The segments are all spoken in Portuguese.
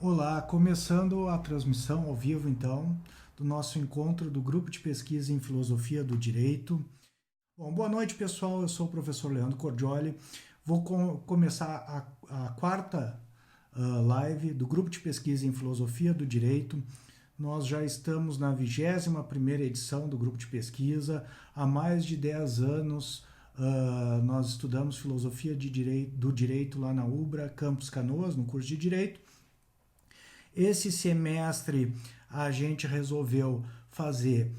Olá, começando a transmissão ao vivo, então, do nosso encontro do Grupo de Pesquisa em Filosofia do Direito. Bom, boa noite, pessoal. Eu sou o professor Leandro Cordioli. Vou começar a quarta live do Grupo de Pesquisa em Filosofia do Direito. Nós já estamos na 21ª edição do Grupo de Pesquisa. Há mais de 10 anos nós estudamos Filosofia do Direito lá na UBRA, Campus Canoas, no curso de Direito. Esse semestre a gente resolveu fazer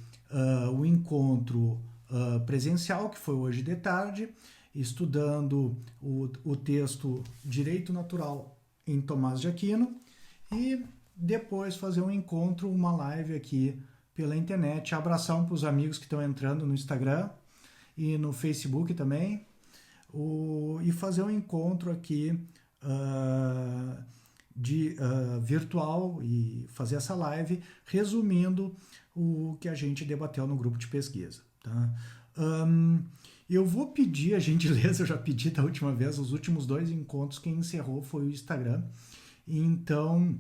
o encontro presencial, que foi hoje de tarde, estudando o texto Direito Natural em Tomás de Aquino, e depois fazer um encontro, uma live aqui pela internet. Abração para os amigos que estão entrando no Instagram e no Facebook também, e fazer um encontro aqui virtual e fazer essa live resumindo o que a gente debateu no grupo de pesquisa. Tá? Eu vou pedir a gentileza, eu já pedi da última vez, os últimos 2 encontros, quem encerrou foi o Instagram. Então,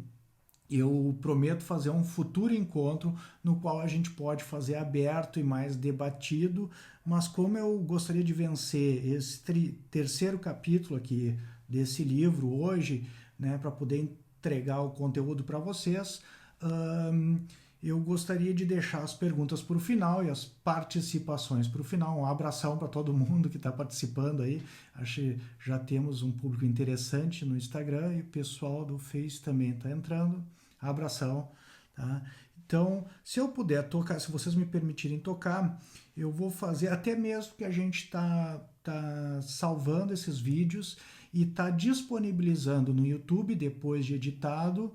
eu prometo fazer um futuro encontro no qual a gente pode fazer aberto e mais debatido, mas como eu gostaria de vencer esse terceiro capítulo aqui desse livro hoje, né, para poder entregar o conteúdo para vocês, eu gostaria de deixar as perguntas para o final e as participações para o final. Um abração para todo mundo que está participando aí. Acho que já temos um público interessante no Instagram e o pessoal do Face também está entrando. Abração. Tá? Então, se eu puder tocar, se vocês me permitirem tocar, eu vou fazer, até mesmo que a gente está salvando esses vídeos e está disponibilizando no YouTube, depois de editado,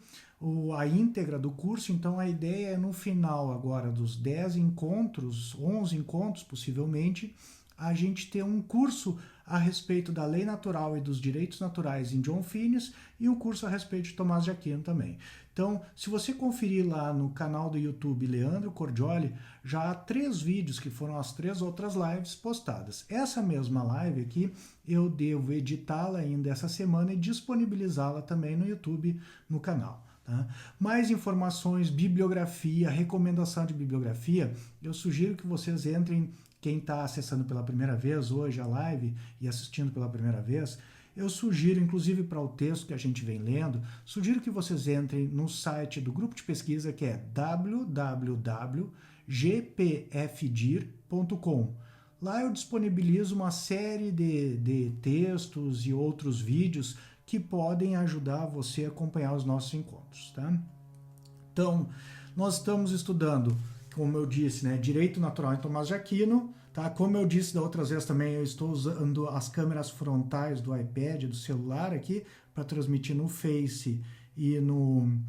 a íntegra do curso. Então a ideia é no final agora dos 10 encontros, 11 encontros possivelmente, a gente ter um curso a respeito da lei natural e dos direitos naturais em John Finnis e um curso a respeito de Tomás de Aquino também. Então, se você conferir lá no canal do YouTube Leandro Cordioli, já há 3 vídeos que foram as 3 outras lives postadas. Essa mesma live aqui, eu devo editá-la ainda essa semana e disponibilizá-la também no YouTube, no canal. Tá? Mais informações, bibliografia, recomendação de bibliografia, eu sugiro que vocês entrem. Quem está acessando pela primeira vez hoje a live e assistindo pela primeira vez, eu sugiro, inclusive para o texto que a gente vem lendo, sugiro que vocês entrem no site do grupo de pesquisa, que é www.gpfdir.com. Lá eu disponibilizo uma série de textos e outros vídeos que podem ajudar você a acompanhar os nossos encontros. Tá? Então, nós estamos estudando, como eu disse, né, Direito Natural em Tomás de Aquino. Tá? Como eu disse da outras vezes também, eu estou usando as câmeras frontais do iPad, do celular aqui, para transmitir no Face e no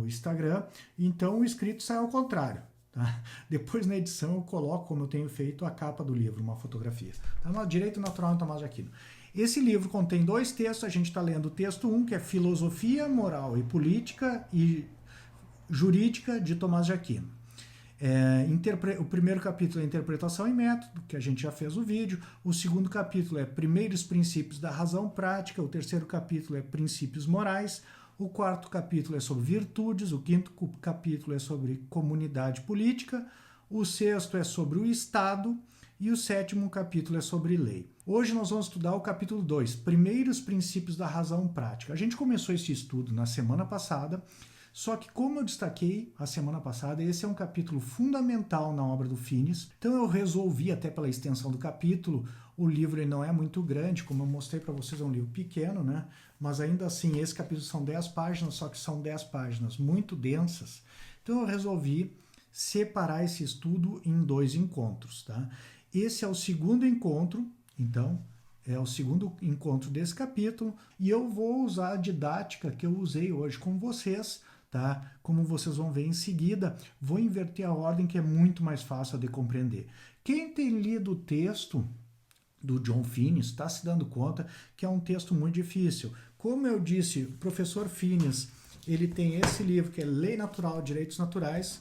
Instagram. Então o escrito sai ao contrário. Tá? Depois na edição eu coloco, como eu tenho feito, a capa do livro, uma fotografia. Tá? Direito Natural em Tomás de Aquino. Esse livro contém 2 textos, a gente está lendo o texto 1, que é Filosofia, Moral e Política e Jurídica de Tomás de Aquino. O primeiro capítulo é Interpretação e Método, que a gente já fez o vídeo. O segundo capítulo é Primeiros Princípios da Razão Prática. O terceiro capítulo é Princípios Morais. O quarto capítulo é sobre Virtudes. O quinto capítulo é sobre Comunidade Política. O sexto é sobre o Estado. E o sétimo capítulo é sobre Lei. Hoje nós vamos estudar o capítulo 2, Primeiros Princípios da Razão Prática. A gente começou esse estudo na semana passada, só que, como eu destaquei a semana passada, esse é um capítulo fundamental na obra do Finnis. Então eu resolvi, até pela extensão do capítulo, o livro não é muito grande, como eu mostrei para vocês, é um livro pequeno, né? Mas ainda assim, esse capítulo são 10 páginas, só que são 10 páginas muito densas. Então eu resolvi separar esse estudo em 2 encontros, tá? Esse é o segundo encontro, então, é o segundo encontro desse capítulo, e eu vou usar a didática que eu usei hoje com vocês, tá? Como vocês vão ver em seguida, vou inverter a ordem, que é muito mais fácil de compreender. Quem tem lido o texto do John Finnis está se dando conta que é um texto muito difícil. Como eu disse, o professor Finnis, ele tem esse livro que é Lei Natural, Direitos Naturais,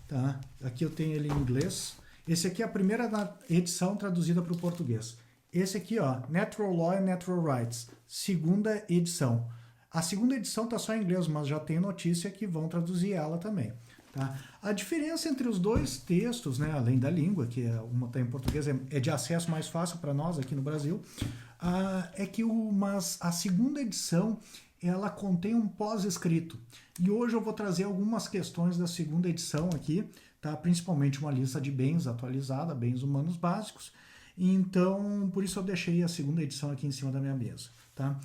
tá? Aqui eu tenho ele em inglês. Esse aqui é a primeira edição traduzida para o português. Esse aqui, ó, Natural Law and Natural Rights, segunda edição. A segunda edição está só em inglês, mas já tem notícia que vão traduzir ela também. Tá? A diferença entre os dois textos, né, além da língua, que uma está em português, é de acesso mais fácil para nós aqui no Brasil, é que a segunda edição ela contém um pós-escrito. E hoje eu vou trazer algumas questões da segunda edição aqui, tá? Principalmente uma lista de bens atualizada, bens humanos básicos. Então, por isso eu deixei a segunda edição aqui em cima da minha mesa. Tá?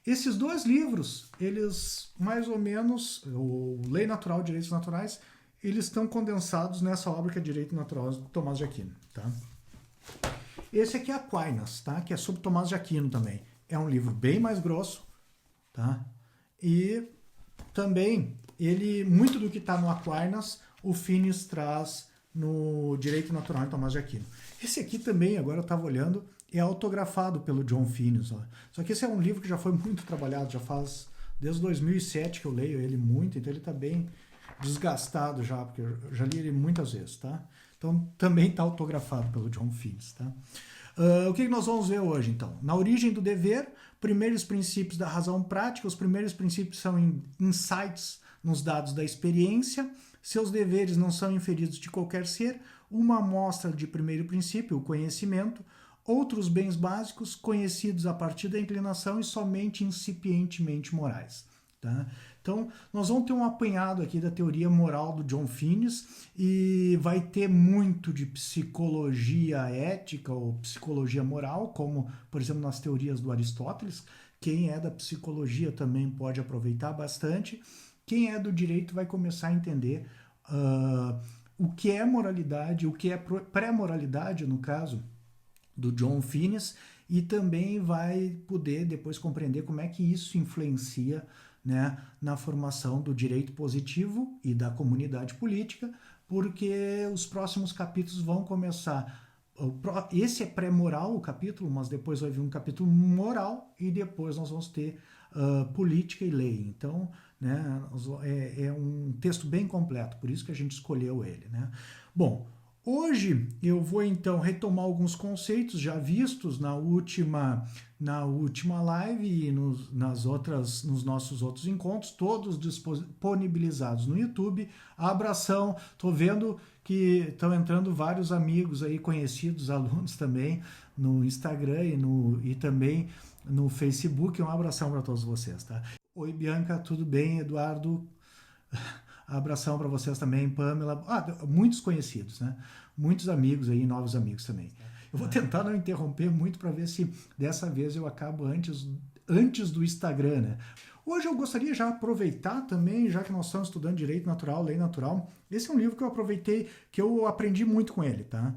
Esses dois livros, eles mais ou menos, o Lei Natural e Direitos Naturais, eles estão condensados nessa obra que é Direito Natural do Tomás de Aquino. Tá? Esse aqui é Aquinas, tá? Que é sobre Tomás de Aquino também. É um livro bem mais grosso, tá? E também, muito do que está no Aquinas, o Finis traz no Direito Natural de Tomás de Aquino. Esse aqui também, agora eu estava olhando, é autografado pelo John Finis. Ó. Só que esse é um livro que já foi muito trabalhado, já faz desde 2007 que eu leio ele muito, então ele está bem desgastado já, porque eu já li ele muitas vezes, tá? Então também está autografado pelo John Finis, tá? O que nós vamos ver hoje, então? Na origem do dever, primeiros princípios da razão prática, os primeiros princípios são insights nos dados da experiência, seus deveres não são inferidos de qualquer ser, uma amostra de primeiro princípio, o conhecimento, outros bens básicos conhecidos a partir da inclinação e somente incipientemente morais. Tá? Então, nós vamos ter um apanhado aqui da teoria moral do John Finis e vai ter muito de psicologia ética ou psicologia moral, como, por exemplo, nas teorias do Aristóteles. Quem é da psicologia também pode aproveitar bastante. Quem é do direito vai começar a entender o que é moralidade, o que é pré-moralidade, no caso do John Finis, e também vai poder depois compreender como é que isso influencia, né, na formação do direito positivo e da comunidade política, porque os próximos capítulos vão começar. Esse é pré-moral o capítulo, mas depois vai vir um capítulo moral e depois nós vamos ter política e lei. Então, né, é um texto bem completo, por isso que a gente escolheu ele. Né? Bom, hoje eu vou então retomar alguns conceitos já vistos na última live e nos nossos outros encontros, todos disponibilizados no YouTube. Abração, estou vendo que estão entrando vários amigos aí, conhecidos, alunos também, no Instagram e também no Facebook. Um abração para todos vocês, tá? Oi, Bianca, tudo bem? Eduardo, abração para vocês também, Pamela. Muitos conhecidos, né? Muitos amigos aí, novos amigos também. Eu vou tentar não interromper muito para ver se dessa vez eu acabo antes do Instagram, né? Hoje eu gostaria já aproveitar também, já que nós estamos estudando Direito Natural, Lei Natural, esse é um livro que eu aproveitei, que eu aprendi muito com ele, tá?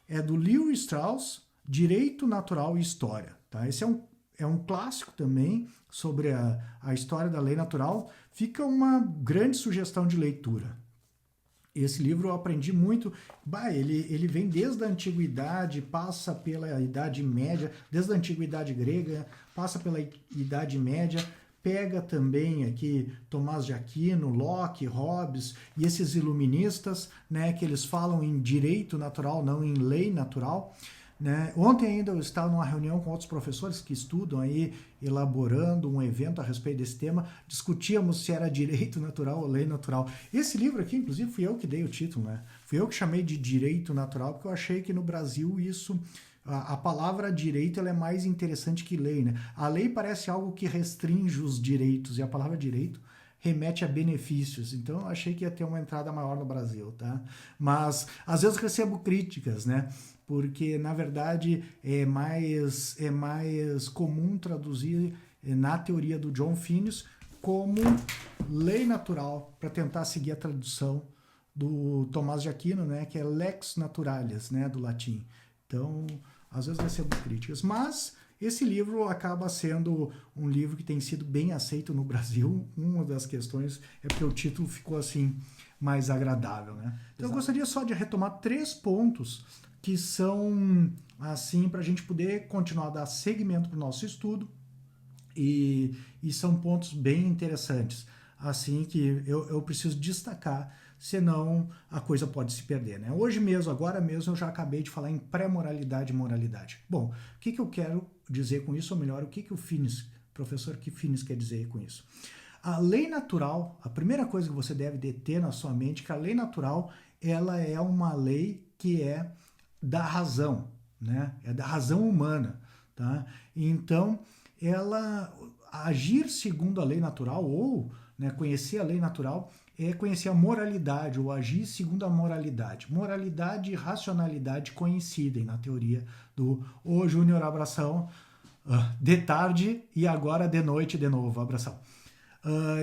É do Lewis Strauss, Direito Natural e História, tá? Esse é um clássico também sobre a história da lei natural. Fica uma grande sugestão de leitura. Esse livro eu aprendi muito. Ele vem desde a antiguidade, passa pela Idade Média, desde a antiguidade grega, passa pela Idade Média, pega também aqui Tomás de Aquino, Locke, Hobbes e esses iluministas, né, que eles falam em direito natural, não em lei natural. Né? Ontem ainda eu estava numa reunião com outros professores que estudam aí, elaborando um evento a respeito desse tema, discutíamos se era direito natural ou lei natural. Esse livro aqui, inclusive, fui eu que dei o título, né? Fui eu que chamei de direito natural, porque eu achei que no Brasil a palavra direito ela é mais interessante que lei, né? A lei parece algo que restringe os direitos, e a palavra direito remete a benefícios, então eu achei que ia ter uma entrada maior no Brasil, tá? Mas às vezes recebo críticas, né? Porque na verdade é mais comum traduzir na teoria do John Finis como lei natural, para tentar seguir a tradução do Tomás de Aquino, né? Que é lex naturalis, né? Do latim. Então, às vezes recebo críticas, mas esse livro acaba sendo um livro que tem sido bem aceito no Brasil. Uma das questões é porque o título ficou assim mais agradável, né? Então eu gostaria só de retomar 3 pontos que são assim para a gente poder continuar a dar seguimento para o nosso estudo e são pontos bem interessantes, assim que eu preciso destacar, senão a coisa pode se perder, né? Hoje mesmo, agora mesmo, eu já acabei de falar em pré-moralidade e moralidade. Bom, o que eu quero dizer com isso, ou melhor, o que o Finis Professor, que Finis quer dizer com isso? A lei natural, a primeira coisa que você deve ter na sua mente é que a lei natural, ela é uma lei que é da razão, né? É da razão humana, tá? Então, ela agir segundo a lei natural ou, né, conhecer a lei natural é conhecer a moralidade ou agir segundo a moralidade. Moralidade e racionalidade coincidem na teoria do Ô Júnior, abração, de tarde e agora de noite de novo, abração.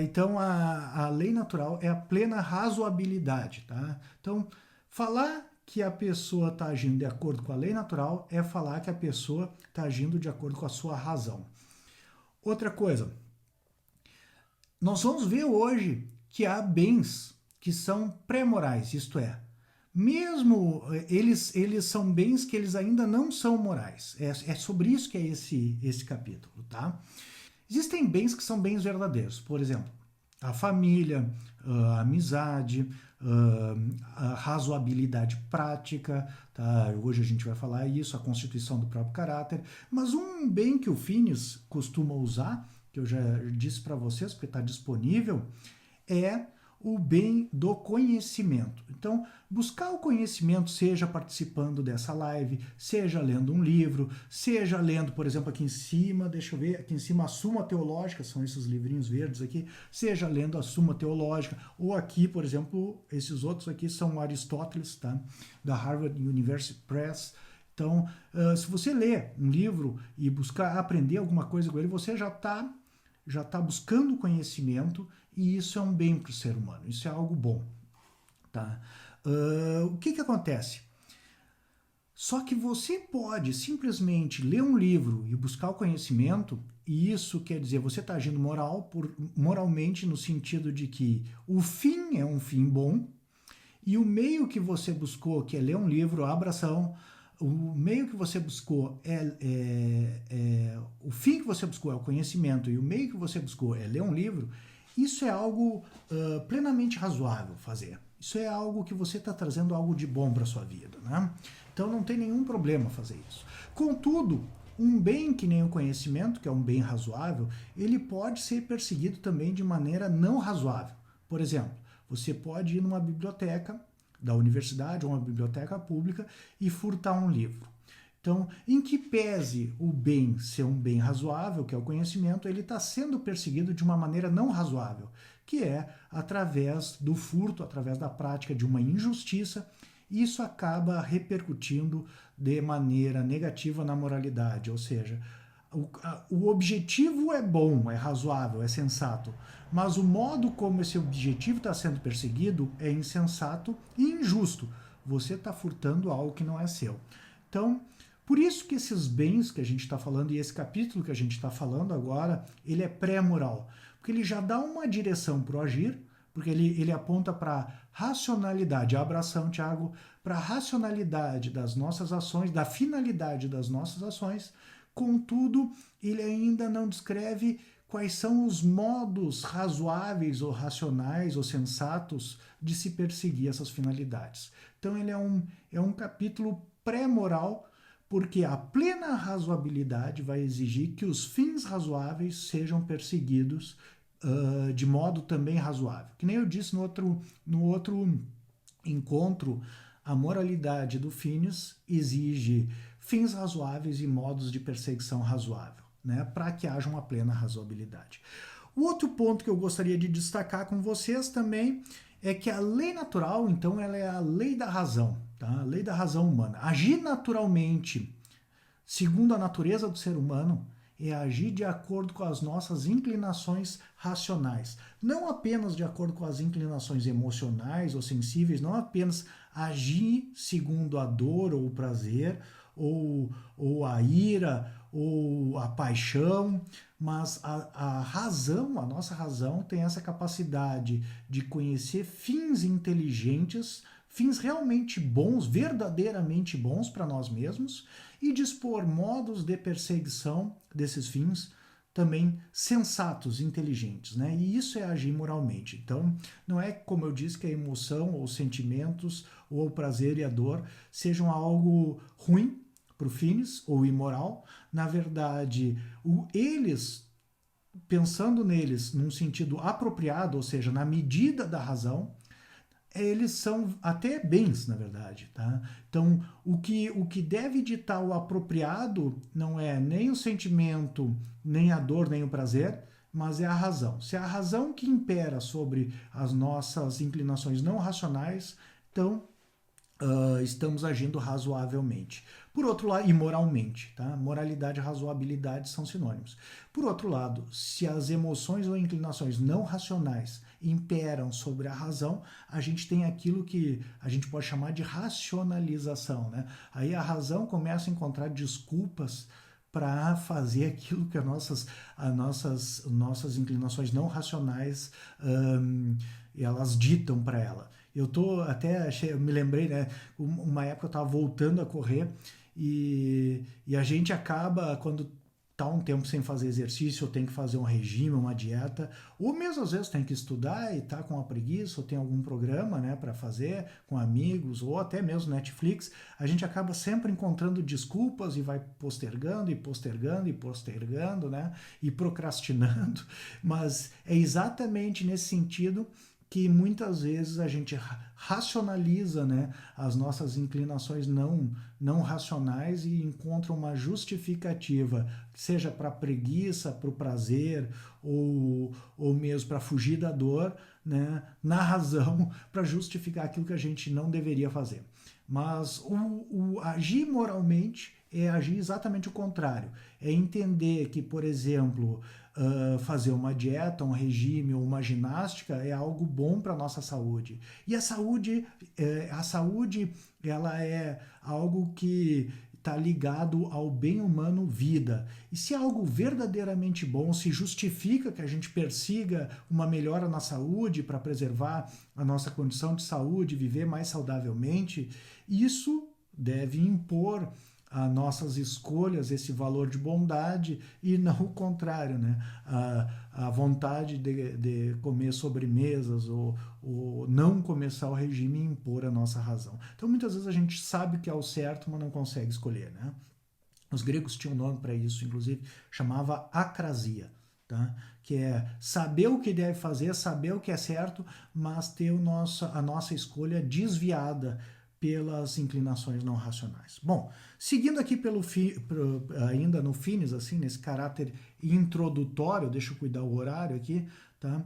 Então, a lei natural é a plena razoabilidade, tá? Então, falar que a pessoa está agindo de acordo com a lei natural é falar que a pessoa está agindo de acordo com a sua razão. Outra coisa, nós vamos ver hoje que há bens que são pré-morais, isto é, mesmo eles são bens que eles ainda não são morais. É sobre isso que é esse capítulo, tá? Existem bens que são bens verdadeiros, por exemplo, a família, a amizade, a razoabilidade prática, tá? Hoje a gente vai falar isso, a constituição do próprio caráter, mas um bem que o Finis costuma usar, que eu já disse para vocês, porque está disponível, é o bem do conhecimento. Então, buscar o conhecimento, seja participando dessa live, seja lendo um livro, seja lendo, por exemplo, aqui em cima, deixa eu ver, aqui em cima a Suma Teológica, são esses livrinhos verdes aqui, seja lendo a Suma Teológica, ou aqui, por exemplo, esses outros aqui são Aristóteles, tá? Da Harvard University Press. Então, se você ler um livro e buscar aprender alguma coisa com ele, você já está buscando conhecimento, e isso é um bem para o ser humano, isso é algo bom. Tá? O que acontece? Só que você pode simplesmente ler um livro e buscar o conhecimento, e isso quer dizer, você está agindo moralmente no sentido de que o fim é um fim bom, e o meio que você buscou, que é ler um livro, abração, o meio que você buscou o fim que você buscou é o conhecimento, e o meio que você buscou é ler um livro, isso é algo plenamente razoável fazer. Isso é algo que você está trazendo algo de bom para a sua vida, né? Então não tem nenhum problema fazer isso. Contudo, um bem que nem o conhecimento, que é um bem razoável, ele pode ser perseguido também de maneira não razoável. Por exemplo, você pode ir numa biblioteca da universidade ou uma biblioteca pública e furtar um livro. Então, em que pese o bem ser um bem razoável, que é o conhecimento, ele está sendo perseguido de uma maneira não razoável, que é através do furto, através da prática de uma injustiça. Isso acaba repercutindo de maneira negativa na moralidade, ou seja, o objetivo é bom, é razoável, é sensato, mas o modo como esse objetivo está sendo perseguido é insensato e injusto. Você está furtando algo que não é seu. Então, por isso que esses bens que a gente está falando, e esse capítulo que a gente está falando agora, ele é pré-moral, porque ele já dá uma direção para o agir, porque ele aponta para a racionalidade, abração, Tiago, para a racionalidade das nossas ações, da finalidade das nossas ações. Contudo, ele ainda não descreve quais são os modos razoáveis ou racionais ou sensatos de se perseguir essas finalidades. Então ele é um capítulo pré-moral, porque a plena razoabilidade vai exigir que os fins razoáveis sejam perseguidos de modo também razoável. Que nem eu disse no outro encontro, a moralidade do Finis exige fins razoáveis e modos de perseguição razoável, né, para que haja uma plena razoabilidade. O outro ponto que eu gostaria de destacar com vocês também é que a lei natural, então, ela é a lei da razão, tá? A lei da razão humana. Agir naturalmente, segundo a natureza do ser humano, é agir de acordo com as nossas inclinações racionais. Não apenas de acordo com as inclinações emocionais ou sensíveis, não apenas agir segundo a dor ou o prazer, ou a ira, ou a paixão, mas a razão, a nossa razão tem essa capacidade de conhecer fins inteligentes, fins realmente bons, verdadeiramente bons para nós mesmos, e dispor modos de perseguição desses fins também sensatos, inteligentes, né? E isso é agir moralmente. Então, não é como eu disse que a emoção ou os sentimentos ou o prazer e a dor sejam algo ruim para o Finis ou imoral. Na verdade, eles pensando neles num sentido apropriado, ou seja, na medida da razão, eles são até bens, na verdade, tá? Então, o que deve ditar o apropriado não é nem o sentimento, nem a dor, nem o prazer, mas é a razão. Se é a razão que impera sobre as nossas inclinações não racionais, então estamos agindo razoavelmente. Por outro lado, e moralmente, tá? Moralidade e razoabilidade são sinônimos. Por outro lado, se as emoções ou inclinações não racionais imperam sobre a razão, a gente tem aquilo que a gente pode chamar de racionalização, né? Aí a razão começa a encontrar desculpas para fazer aquilo que as nossas inclinações não racionais elas ditam para ela. Eu me lembrei, né? Uma época eu estava voltando a correr e a gente acaba, quando tá um tempo sem fazer exercício, ou tem que fazer um regime, uma dieta, ou mesmo às vezes tem que estudar e tá com uma preguiça, ou tem algum programa, né, para fazer com amigos, ou até mesmo Netflix, a gente acaba sempre encontrando desculpas e vai postergando e postergando e postergando, né, e procrastinando, mas é exatamente nesse sentido que muitas vezes a gente racionaliza, né, as nossas inclinações não racionais e encontra uma justificativa, seja para a preguiça, para o prazer ou mesmo para fugir da dor, né, na razão, para justificar aquilo que a gente não deveria fazer. Mas o agir moralmente é agir exatamente o contrário. É entender que, por exemplo, fazer uma dieta, um regime ou uma ginástica é algo bom para a nossa saúde. E a saúde ela é algo que está ligado ao bem humano vida. E se é algo verdadeiramente bom, se justifica que a gente persiga uma melhora na saúde para preservar a nossa condição de saúde, viver mais saudavelmente, isso deve impor a nossas escolhas esse valor de bondade e não o contrário, né? A vontade de comer sobremesas ou não começar o regime e impor a nossa razão. Então muitas vezes a gente sabe que é o certo, mas não consegue escolher, né? Os gregos tinham um nome para isso, inclusive chamava acrasia, tá? Que é saber o que deve fazer, saber o que é certo, mas ter a nossa escolha desviada pelas inclinações não racionais. Bom, seguindo aqui ainda no Finis, assim, nesse caráter introdutório, deixa eu cuidar o horário aqui, tá?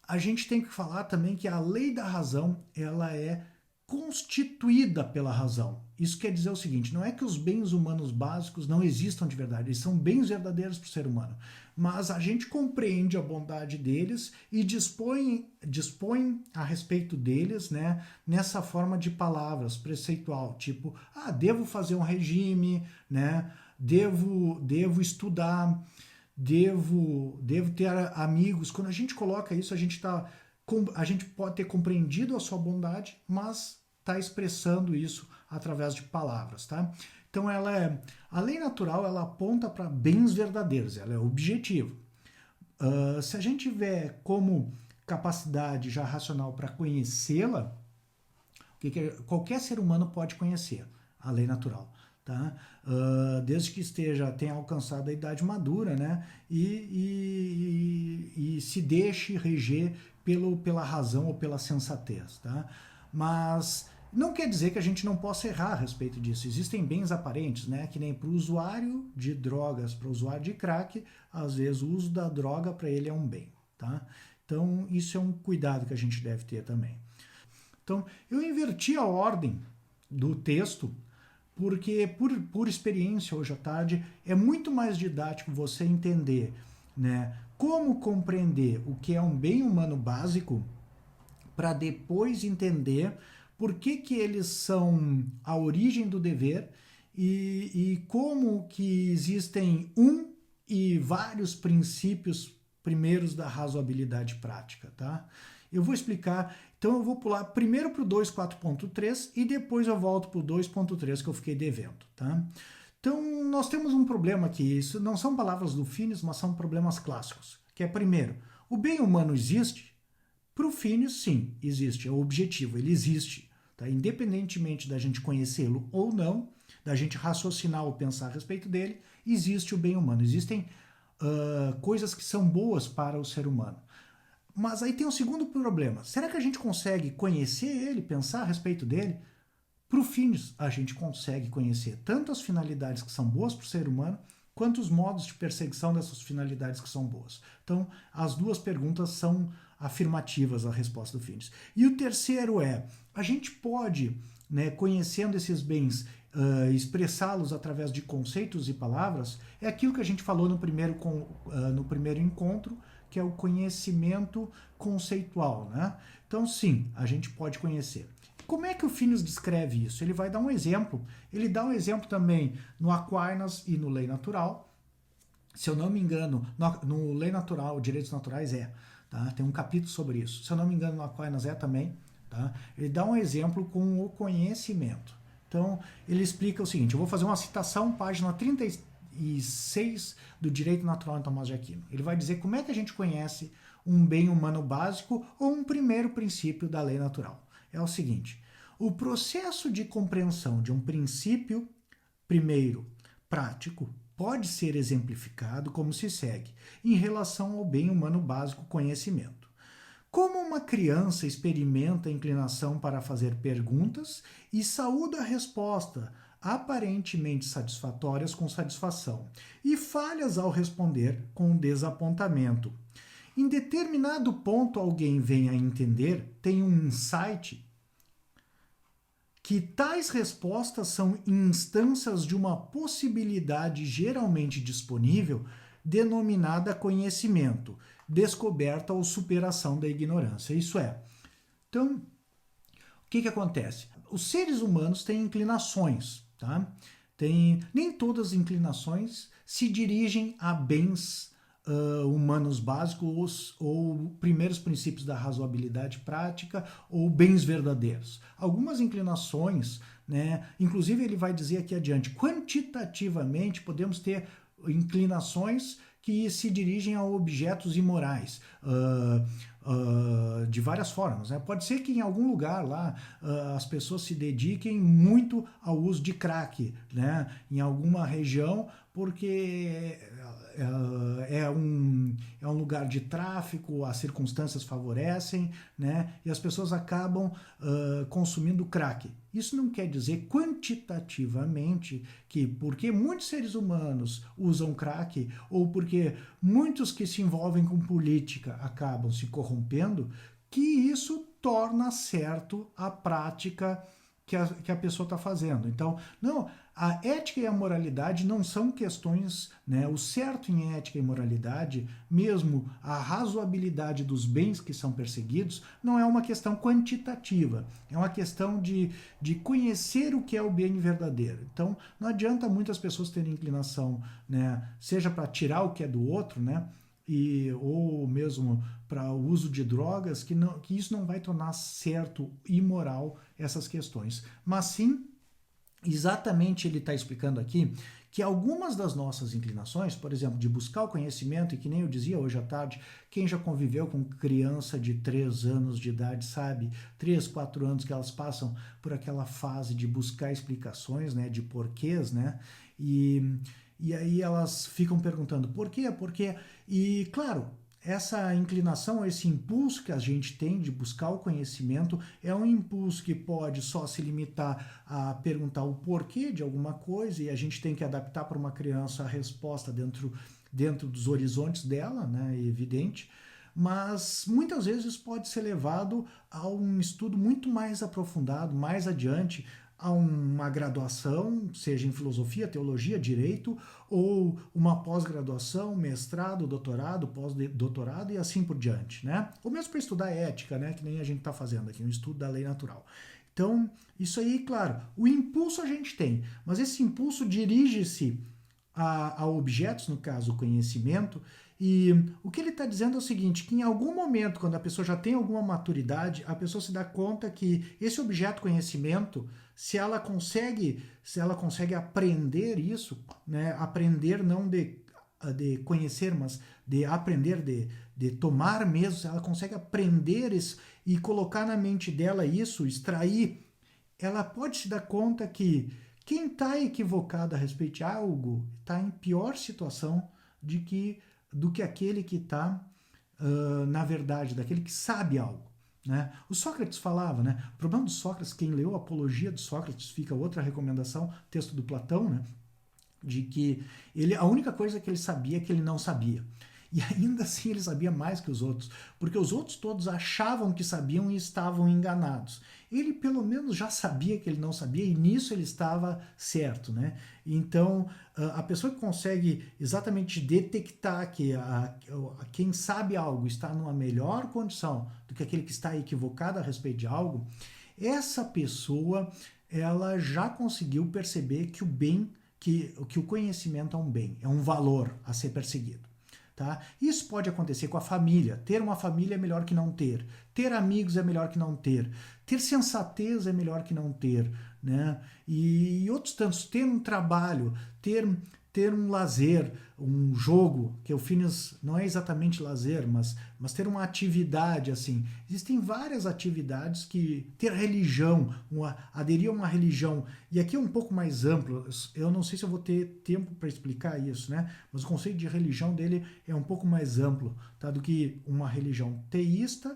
A gente tem que falar também que a lei da razão, ela é constituída pela razão. Isso quer dizer o seguinte, não é que os bens humanos básicos não existam de verdade, eles são bens verdadeiros para o ser humano, mas a gente compreende a bondade deles e dispõe a respeito deles, né, nessa forma de palavras preceitual, tipo, devo fazer um regime, né, devo estudar, devo ter amigos. Quando a gente coloca isso, a gente pode ter compreendido a sua bondade, mas está expressando isso através de palavras, tá? Então a lei natural, ela aponta para bens verdadeiros, ela é objetiva. Se a gente tiver como capacidade já racional para conhecê-la, qualquer ser humano pode conhecer a lei natural, tá? Desde que tenha alcançado a idade madura, né? E se deixe reger pela razão ou pela sensatez, tá? Mas não quer dizer que a gente não possa errar a respeito disso. Existem bens aparentes, né? Que nem para o usuário de drogas, para o usuário de crack, às vezes o uso da droga para ele é um bem, tá? Então isso é um cuidado que a gente deve ter também. Então eu inverti a ordem do texto porque por experiência hoje à tarde é muito mais didático você entender, né, como compreender o que é um bem humano básico para depois entender por que eles são a origem do dever e como que existem e vários princípios primeiros da razoabilidade prática, tá? Eu vou explicar, então eu vou pular primeiro para o 2.4.3 e depois eu volto para o 2.3 que eu fiquei devendo, tá? Então nós temos um problema aqui, isso não são palavras do Finis, mas são problemas clássicos, que é primeiro, o bem humano existe? Para o Finis, sim, existe, é o objetivo, ele existe, tá? Independentemente da gente conhecê-lo ou não, da gente raciocinar ou pensar a respeito dele, existe o bem humano. Existem coisas que são boas para o ser humano. Mas aí tem um segundo problema. Será que a gente consegue conhecer ele, pensar a respeito dele? Para o Finis, a gente consegue conhecer tanto as finalidades que são boas para o ser humano, quanto os modos de perseguição dessas finalidades que são boas. Então, as duas perguntas são afirmativas a resposta do Finis. E o terceiro é, a gente pode, né, conhecendo esses bens, expressá-los através de conceitos e palavras, é aquilo que a gente falou no primeiro encontro, que é o conhecimento conceitual, né? Então, sim, a gente pode conhecer. Como é que o Finis descreve isso? Ele vai dar um exemplo. Ele dá um exemplo também no Aquinas e no Lei Natural. Se eu não me engano, no Lei Natural, Direitos Naturais tá? Tem um capítulo sobre isso. Se eu não me engano, no Aquinas também. Tá? Ele dá um exemplo com o conhecimento. Então, ele explica o seguinte, eu vou fazer uma citação, página 36 do Direito Natural em Tomás de Aquino. Ele vai dizer como é que a gente conhece um bem humano básico ou um primeiro princípio da lei natural. É o seguinte, o processo de compreensão de um princípio, primeiro, prático, pode ser exemplificado como se segue, em relação ao bem humano básico conhecimento. Como uma criança experimenta a inclinação para fazer perguntas e saúda a resposta, aparentemente satisfatórias com satisfação, e falhas ao responder com desapontamento. Em determinado ponto alguém vem a entender, tem um insight, que tais respostas são instâncias de uma possibilidade geralmente disponível, denominada conhecimento, descoberta ou superação da ignorância. Isso é. Então, o que acontece? Os seres humanos têm inclinações, tá? Nem todas as inclinações se dirigem a bens humanos básicos ou primeiros princípios da razoabilidade prática ou bens verdadeiros. Algumas inclinações, né, inclusive ele vai dizer aqui adiante, quantitativamente podemos ter inclinações que se dirigem a objetos imorais, de várias formas. Né? Pode ser que em algum lugar lá as pessoas se dediquem muito ao uso de crack, né? Em alguma região, porque é um lugar de tráfico, as circunstâncias favorecem, né? E as pessoas acabam consumindo crack. Isso não quer dizer quantitativamente que porque muitos seres humanos usam crack ou porque muitos que se envolvem com política acabam se corrompendo, que isso torna certo a prática que a pessoa está fazendo. Então, não, a ética e a moralidade não são questões, né? O certo em ética e moralidade, mesmo a razoabilidade dos bens que são perseguidos, não é uma questão quantitativa, é uma questão de conhecer o que é o bem verdadeiro. Então, não adianta muitas pessoas terem inclinação, né? Seja para tirar o que é do outro, né? Ou mesmo para o uso de drogas, que isso não vai tornar certo e moral essas questões. Mas sim, exatamente ele está explicando aqui que algumas das nossas inclinações, por exemplo, de buscar o conhecimento, e que nem eu dizia hoje à tarde, quem já conviveu com criança de 3 anos de idade sabe, 3, 4 anos que elas passam por aquela fase de buscar explicações, né, de porquês, né, e aí elas ficam perguntando por quê, por quê, e claro, essa inclinação, esse impulso que a gente tem de buscar o conhecimento é um impulso que pode só se limitar a perguntar o porquê de alguma coisa e a gente tem que adaptar para uma criança a resposta dentro dos horizontes dela, né, é evidente, mas muitas vezes isso pode ser levado a um estudo muito mais aprofundado, mais adiante, a uma graduação, seja em filosofia, teologia, direito, ou uma pós-graduação, mestrado, doutorado, pós-doutorado e assim por diante, né? Ou mesmo para estudar ética, né? Que nem a gente está fazendo aqui, um estudo da lei natural. Então, isso aí, claro, o impulso a gente tem, mas esse impulso dirige-se a objetos, no caso, o conhecimento, e o que ele está dizendo é o seguinte, que em algum momento, quando a pessoa já tem alguma maturidade, a pessoa se dá conta que esse objeto de se ela consegue aprender isso, né, aprender não de conhecer, mas de aprender, de tomar mesmo, se ela consegue aprender isso e colocar na mente dela isso, extrair, ela pode se dar conta que Quem está equivocado a respeito de algo está em pior situação do que aquele que está, na verdade, daquele que sabe algo. Né? O Sócrates falava, né? O problema do Sócrates, quem leu a Apologia de Sócrates, fica outra recomendação, texto do Platão, né? De que a única coisa que ele sabia é que ele não sabia. E ainda assim ele sabia mais que os outros, porque os outros todos achavam que sabiam e estavam enganados. Ele pelo menos já sabia que ele não sabia e nisso ele estava certo, né? Então a pessoa que consegue exatamente detectar que quem sabe algo está numa melhor condição do que aquele que está equivocado a respeito de algo, essa pessoa ela já conseguiu perceber que o conhecimento é um bem, é um valor a ser perseguido. Tá? Isso pode acontecer com a família. Ter uma família é melhor que não ter. Ter amigos é melhor que não ter. Ter sensatez é melhor que não ter. Né? E outros tantos. Ter um trabalho, ter um lazer, um jogo, que o fitness não é exatamente lazer, mas ter uma atividade assim. Existem várias atividades que ter religião, aderir a uma religião, e aqui é um pouco mais amplo, eu não sei se eu vou ter tempo para explicar isso, né? Mas o conceito de religião dele é um pouco mais amplo, tá? Do que uma religião teísta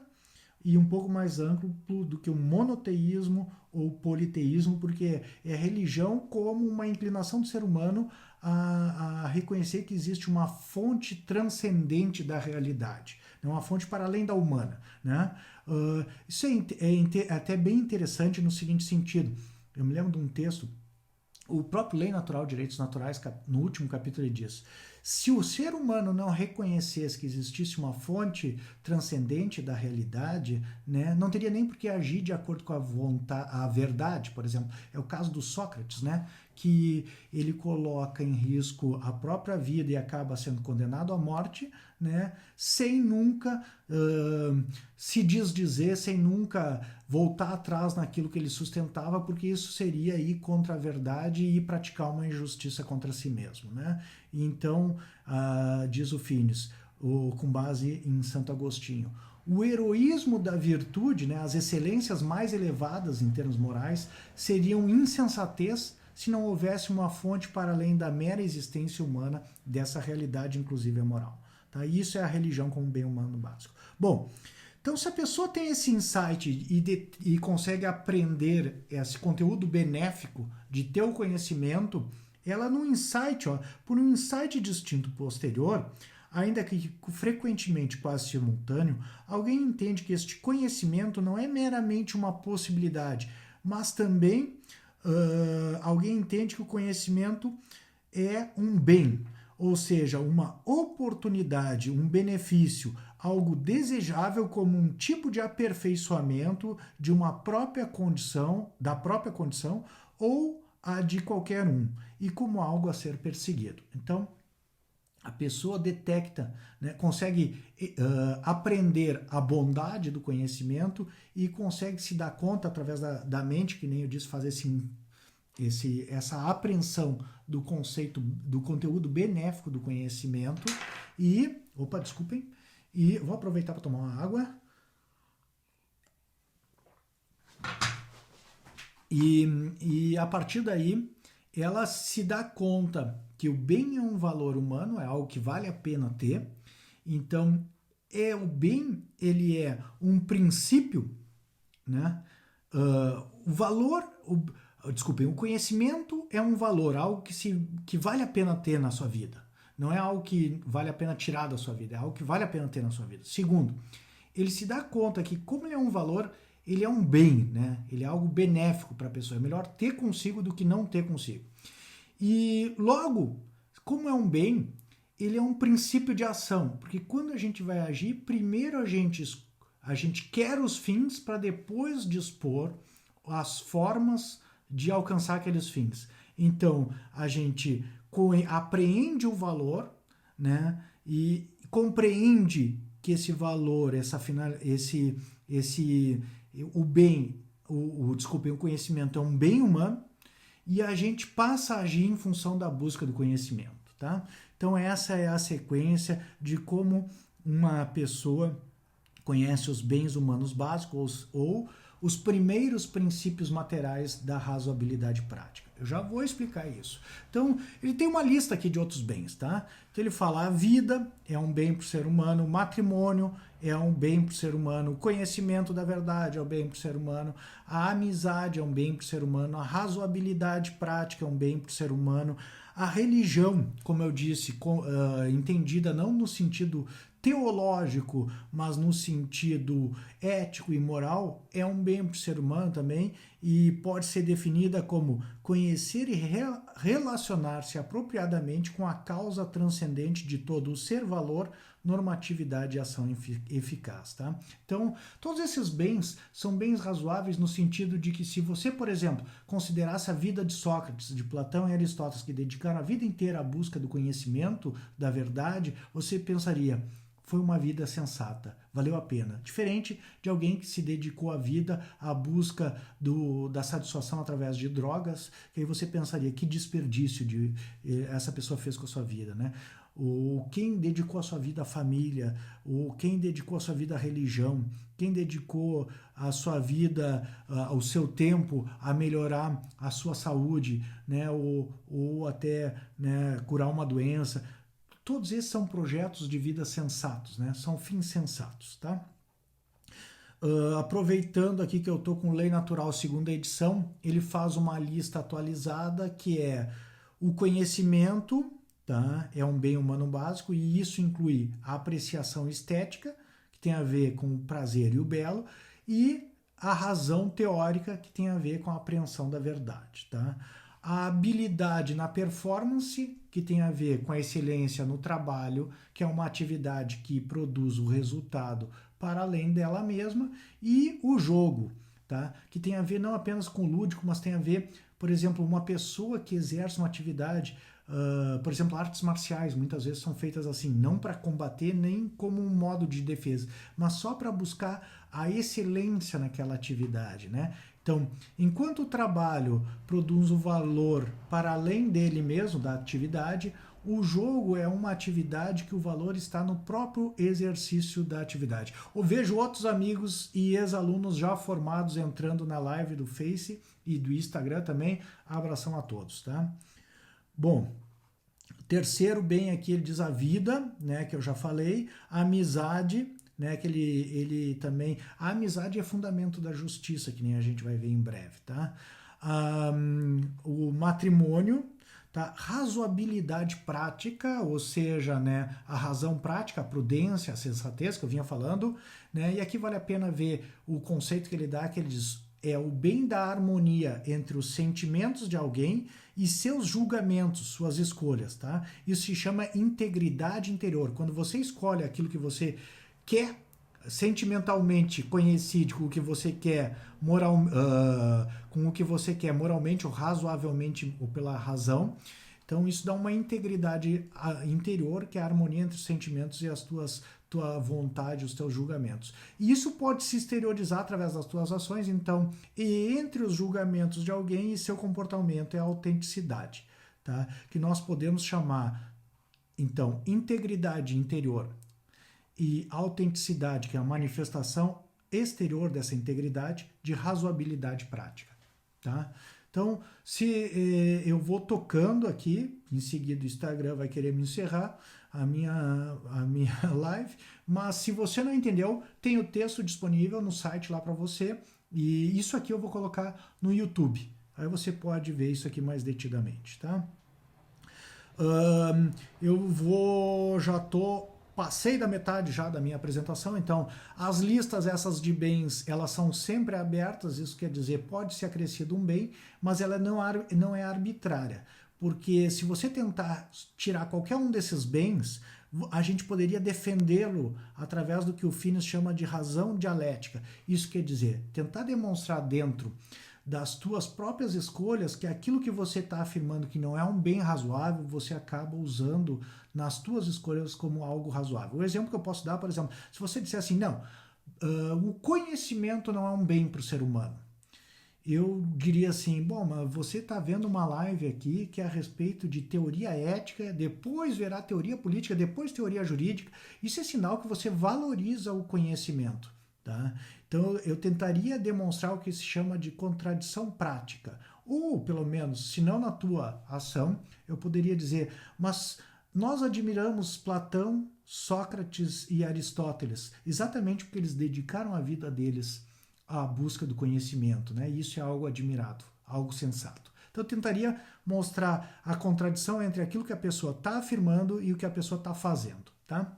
e um pouco mais amplo do que o monoteísmo ou politeísmo, porque é religião como uma inclinação do ser humano a reconhecer que existe uma fonte transcendente da realidade, uma fonte para além da humana. Né? Isso é até bem interessante no seguinte sentido. Eu me lembro de um texto, o próprio Lei Natural, Direitos Naturais, no último capítulo, ele diz: se o ser humano não reconhecesse que existisse uma fonte transcendente da realidade, né, não teria nem por que agir de acordo com a verdade, por exemplo. É o caso do Sócrates, né, que ele coloca em risco a própria vida e acaba sendo condenado à morte, né, sem nunca se desdizer, sem nunca voltar atrás naquilo que ele sustentava, porque isso seria ir contra a verdade e praticar uma injustiça contra si mesmo. Né? Então, diz o Finis, com base em Santo Agostinho, o heroísmo da virtude, né, as excelências mais elevadas em termos morais, seriam insensatez se não houvesse uma fonte para além da mera existência humana dessa realidade, inclusive a moral. Tá? Isso é a religião como bem humano básico. Bom, então se a pessoa tem esse insight e consegue aprender esse conteúdo benéfico de ter o conhecimento, ela no insight, por um insight distinto posterior, ainda que frequentemente quase simultâneo, alguém entende que este conhecimento não é meramente uma possibilidade, mas também alguém entende que o conhecimento é um bem, ou seja, uma oportunidade, um benefício, algo desejável como um tipo de aperfeiçoamento de uma própria condição, da própria condição ou a de qualquer um, e como algo a ser perseguido. Então, a pessoa detecta, né, consegue aprender a bondade do conhecimento e consegue se dar conta através da mente, que nem eu disse, fazer essa apreensão do conceito, do conteúdo benéfico do conhecimento e, desculpem, e vou aproveitar para tomar uma água. E a partir daí, ela se dá conta que o bem é um valor humano, é algo que vale a pena ter. Então, o bem, ele é um princípio, né? O conhecimento é um valor, algo que vale a pena ter na sua vida. Não é algo que vale a pena tirar da sua vida, é algo que vale a pena ter na sua vida. Segundo, ele se dá conta que, como ele é um valor, ele é um bem, né? Ele é algo benéfico para a pessoa. É melhor ter consigo do que não ter consigo. E logo, como é um bem, ele é um princípio de ação. Porque quando a gente vai agir, primeiro a gente quer os fins para depois dispor as formas de alcançar aqueles fins. Então, a gente apreende o valor, né? E compreende que esse valor, o conhecimento é um bem humano, e a gente passa a agir em função da busca do conhecimento, tá? Então essa é a sequência de como uma pessoa conhece os bens humanos básicos ou os primeiros princípios materiais da razoabilidade prática. Eu já vou explicar isso. Então, ele tem uma lista aqui de outros bens, tá? Então, ele fala: a vida é um bem para o ser humano, o matrimônio é um bem para o ser humano, o conhecimento da verdade é um bem para o ser humano, a amizade é um bem para o ser humano, a razoabilidade prática é um bem para o ser humano, a religião, como eu disse, entendida não no sentido teológico, mas no sentido ético e moral, é um bem para o ser humano também e pode ser definida como conhecer e relacionar-se apropriadamente com a causa transcendente de todo o ser, valor, normatividade e ação eficaz, tá? Então, todos esses bens são bens razoáveis no sentido de que se você, por exemplo, considerasse a vida de Sócrates, de Platão e Aristóteles, que dedicaram a vida inteira à busca do conhecimento, da verdade, você pensaria: foi uma vida sensata, valeu a pena. Diferente de alguém que se dedicou a vida à busca da satisfação através de drogas, que aí você pensaria: que desperdício essa pessoa fez com a sua vida, né? Ou quem dedicou a sua vida à família, ou quem dedicou a sua vida à religião, quem dedicou a sua vida, o seu tempo a melhorar a sua saúde, né? Ou até, né, curar uma doença. Todos esses são projetos de vida sensatos, né? São fins sensatos, tá? Aproveitando aqui que eu estou com Lei Natural, segunda edição, ele faz uma lista atualizada que é o conhecimento, tá? É um bem humano básico e isso inclui a apreciação estética, que tem a ver com o prazer e o belo, e a razão teórica, que tem a ver com a apreensão da verdade, tá? A habilidade na performance, que tem a ver com a excelência no trabalho, que é uma atividade que produz o resultado para além dela mesma, e o jogo, tá? Que tem a ver não apenas com o lúdico, mas tem a ver, por exemplo, uma pessoa que exerce uma atividade, por exemplo, artes marciais, muitas vezes são feitas assim, não para combater nem como um modo de defesa, mas só para buscar a excelência naquela atividade, né? Então, enquanto o trabalho produz o valor para além dele mesmo, da atividade, o jogo é uma atividade que o valor está no próprio exercício da atividade. Eu vejo outros amigos e ex-alunos já formados entrando na live do Face e do Instagram também. Abração a todos, tá? Bom, terceiro bem aqui, ele diz a vida, né, que eu já falei, a amizade, né, que ele também... A amizade é fundamento da justiça, que nem a gente vai ver em breve, tá? O matrimônio, tá? Razoabilidade prática, ou seja, né, a razão prática, a prudência, a sensatez, que eu vinha falando, né? E aqui vale a pena ver o conceito que ele dá, que ele diz: é o bem da harmonia entre os sentimentos de alguém e seus julgamentos, suas escolhas, tá? Isso se chama integridade interior. Quando você escolhe aquilo que você quer, sentimentalmente coincide com o que você quer com o que você quer moralmente ou razoavelmente ou pela razão, então isso dá uma integridade interior, que é a harmonia entre os sentimentos e tua vontade, os teus julgamentos. E isso pode se exteriorizar através das tuas ações, então, e entre os julgamentos de alguém e seu comportamento é a autenticidade, tá? Que nós podemos chamar, então, integridade interior e autenticidade, que é a manifestação exterior dessa integridade, de razoabilidade prática, tá? Então, se eu vou tocando aqui, em seguida o Instagram vai querer me encerrar a minha live, mas se você não entendeu, tem o texto disponível no site lá para você, e isso aqui eu vou colocar no YouTube, aí você pode ver isso aqui mais detidamente, tá? Passei da metade já da minha apresentação, então as listas essas de bens, elas são sempre abertas, isso quer dizer, pode ser acrescido um bem, mas ela não é arbitrária, porque se você tentar tirar qualquer um desses bens, a gente poderia defendê-lo através do que o Finis chama de razão dialética. Isso quer dizer, tentar demonstrar dentro das tuas próprias escolhas que aquilo que você está afirmando que não é um bem razoável, você acaba usando nas tuas escolhas como algo razoável. O exemplo que eu posso dar, por exemplo, se você disser assim, não, o conhecimento não é um bem para o ser humano. Eu diria assim, bom, mas você está vendo uma live aqui que é a respeito de teoria ética, depois verá teoria política, depois teoria jurídica. Isso é sinal que você valoriza o conhecimento, Tá? Então eu tentaria demonstrar o que se chama de contradição prática. Ou, pelo menos, se não na tua ação, eu poderia dizer, mas nós admiramos Platão, Sócrates e Aristóteles, exatamente porque eles dedicaram a vida deles à busca do conhecimento, né? E isso é algo admirável, algo sensato. Então eu tentaria mostrar a contradição entre aquilo que a pessoa está afirmando e o que a pessoa está fazendo, tá?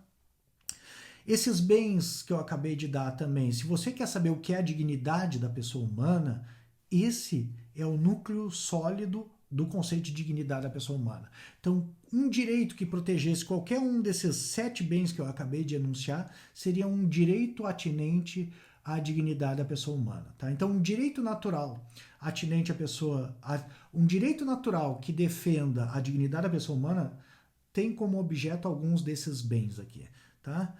Esses bens que eu acabei de dar também, se você quer saber o que é a dignidade da pessoa humana, esse é o núcleo sólido do conceito de dignidade da pessoa humana. Então, um direito que protegesse qualquer um desses 7 bens que eu acabei de enunciar seria um direito atinente à dignidade da pessoa humana. Tá? Então, um direito natural atinente à pessoa, um direito natural que defenda a dignidade da pessoa humana tem como objeto alguns desses bens aqui. Tá?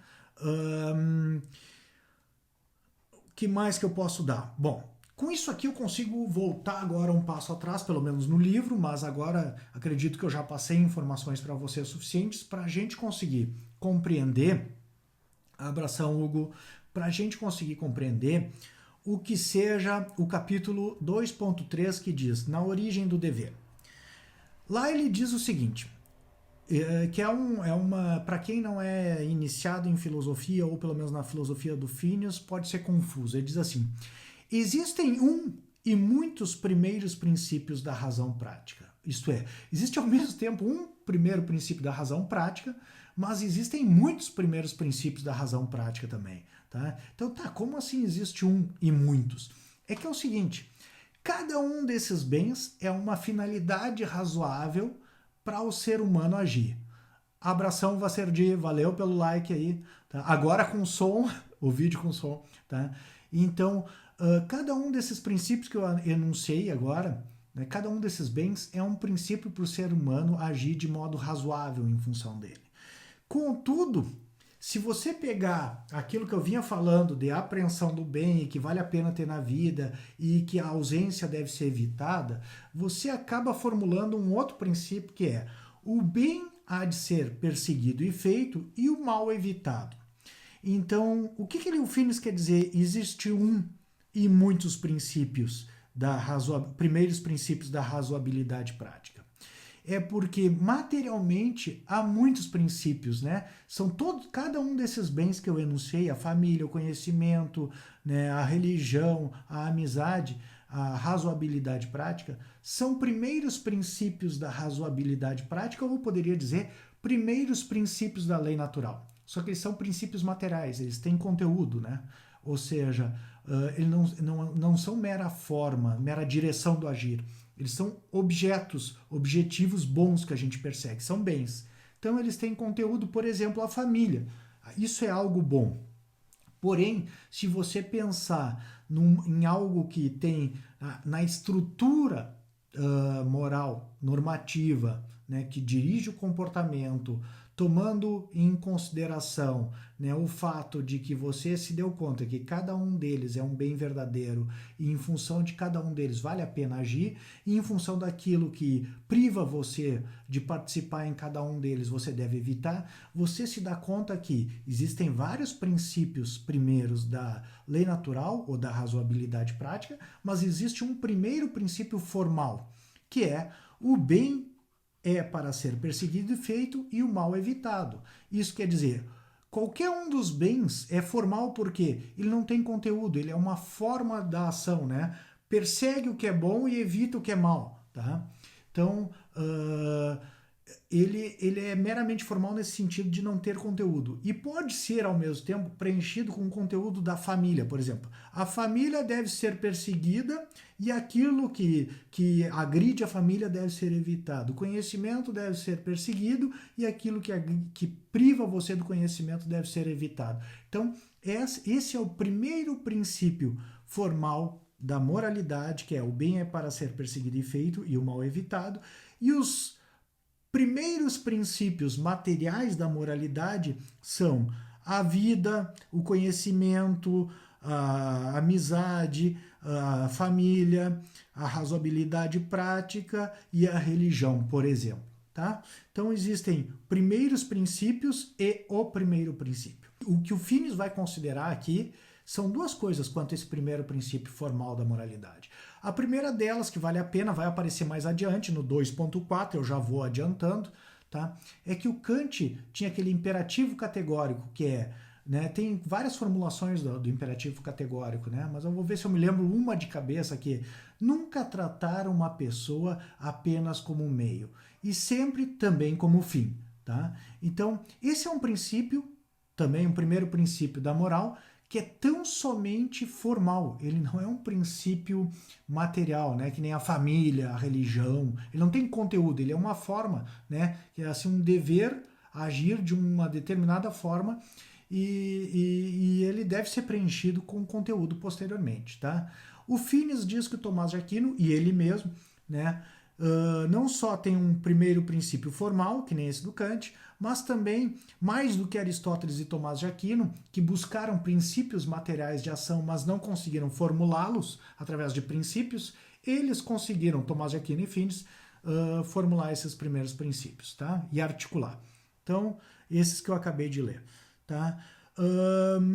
Que mais que eu posso dar? Bom, com isso aqui eu consigo voltar agora um passo atrás, pelo menos no livro, mas agora acredito que eu já passei informações para vocês suficientes para a gente conseguir compreender, abração Hugo, para a gente conseguir compreender o que seja o capítulo 2.3 que diz, na origem do dever. Lá ele diz o seguinte, que para quem não é iniciado em filosofia, ou pelo menos na filosofia do Phineas, pode ser confuso. Ele diz assim, existem e muitos primeiros princípios da razão prática. Isto é, existe ao mesmo tempo um primeiro princípio da razão prática, mas existem muitos primeiros princípios da razão prática também. Tá? Então, como assim existe e muitos? É que é o seguinte, cada um desses bens é uma finalidade razoável para o ser humano agir. Abração, Vacerdi, valeu pelo like aí. Tá? Agora com som, o vídeo com som. Tá? Então, cada um desses princípios que eu enunciei agora, né, cada um desses bens é um princípio para o ser humano agir de modo razoável em função dele. Contudo, se você pegar aquilo que eu vinha falando de apreensão do bem e que vale a pena ter na vida e que a ausência deve ser evitada, você acaba formulando um outro princípio que é o bem há de ser perseguido e feito e o mal evitado. Então, o que o Phineas quer dizer? Existe e muitos princípios primeiros princípios da razoabilidade prática. É porque materialmente há muitos princípios, né? São cada um desses bens que eu enunciei, a família, o conhecimento, né, a religião, a amizade, a razoabilidade prática, são primeiros princípios da razoabilidade prática, ou eu poderia dizer primeiros princípios da lei natural. Só que eles são princípios materiais, eles têm conteúdo, né? Ou seja, eles não são mera forma, mera direção do agir. Eles são objetivos bons que a gente persegue, são bens. Então eles têm conteúdo, por exemplo, a família. Isso é algo bom. Porém, se você pensar em algo que tem na estrutura moral, normativa, né, que dirige o comportamento, tomando em consideração, né, o fato de que você se deu conta que cada um deles é um bem verdadeiro e em função de cada um deles vale a pena agir, e em função daquilo que priva você de participar em cada um deles você deve evitar, você se dá conta que existem vários princípios primeiros da lei natural ou da razoabilidade prática, mas existe um primeiro princípio formal, que é o bem é para ser perseguido e feito e o mal evitado. Isso quer dizer, qualquer um dos bens é formal porque ele não tem conteúdo, ele é uma forma da ação, né? Persegue o que é bom e evita o que é mal, tá? Então, ele é meramente formal nesse sentido de não ter conteúdo. E pode ser, ao mesmo tempo, preenchido com o conteúdo da família, por exemplo. A família deve ser perseguida e aquilo que agride a família deve ser evitado. O conhecimento deve ser perseguido e aquilo que priva você do conhecimento deve ser evitado. Então, esse é o primeiro princípio formal da moralidade, que é o bem é para ser perseguido e feito e o mal evitado. E os primeiros princípios materiais da moralidade são a vida, o conhecimento, a amizade, a família, a razoabilidade prática e a religião, por exemplo. Tá? Então existem primeiros princípios e o primeiro princípio. O que o Phineas vai considerar aqui são duas coisas quanto a esse primeiro princípio formal da moralidade. A primeira delas, que vale a pena, vai aparecer mais adiante, no 2.4, eu já vou adiantando, tá? É que o Kant tinha aquele imperativo categórico, que é, né, tem várias formulações do imperativo categórico, né, mas eu vou ver se eu me lembro uma de cabeça, que é nunca tratar uma pessoa apenas como um meio, e sempre também como fim. Tá? Então, esse é um princípio, também um primeiro princípio da moral, que é tão somente formal. Ele não é um princípio material, né? Que nem a família, a religião. Ele não tem conteúdo, ele é uma forma, né? Que é assim, um dever agir de uma determinada forma e ele deve ser preenchido com conteúdo posteriormente. Tá? O Finis diz que o Tomás de Aquino, e ele mesmo, né? Não só tem um primeiro princípio formal, que nem esse do Kant, mas também, mais do que Aristóteles e Tomás de Aquino, que buscaram princípios materiais de ação, mas não conseguiram formulá-los através de princípios, eles conseguiram, Tomás de Aquino e Finis, formular esses primeiros princípios, tá? E articular. Então, esses que eu acabei de ler. Tá?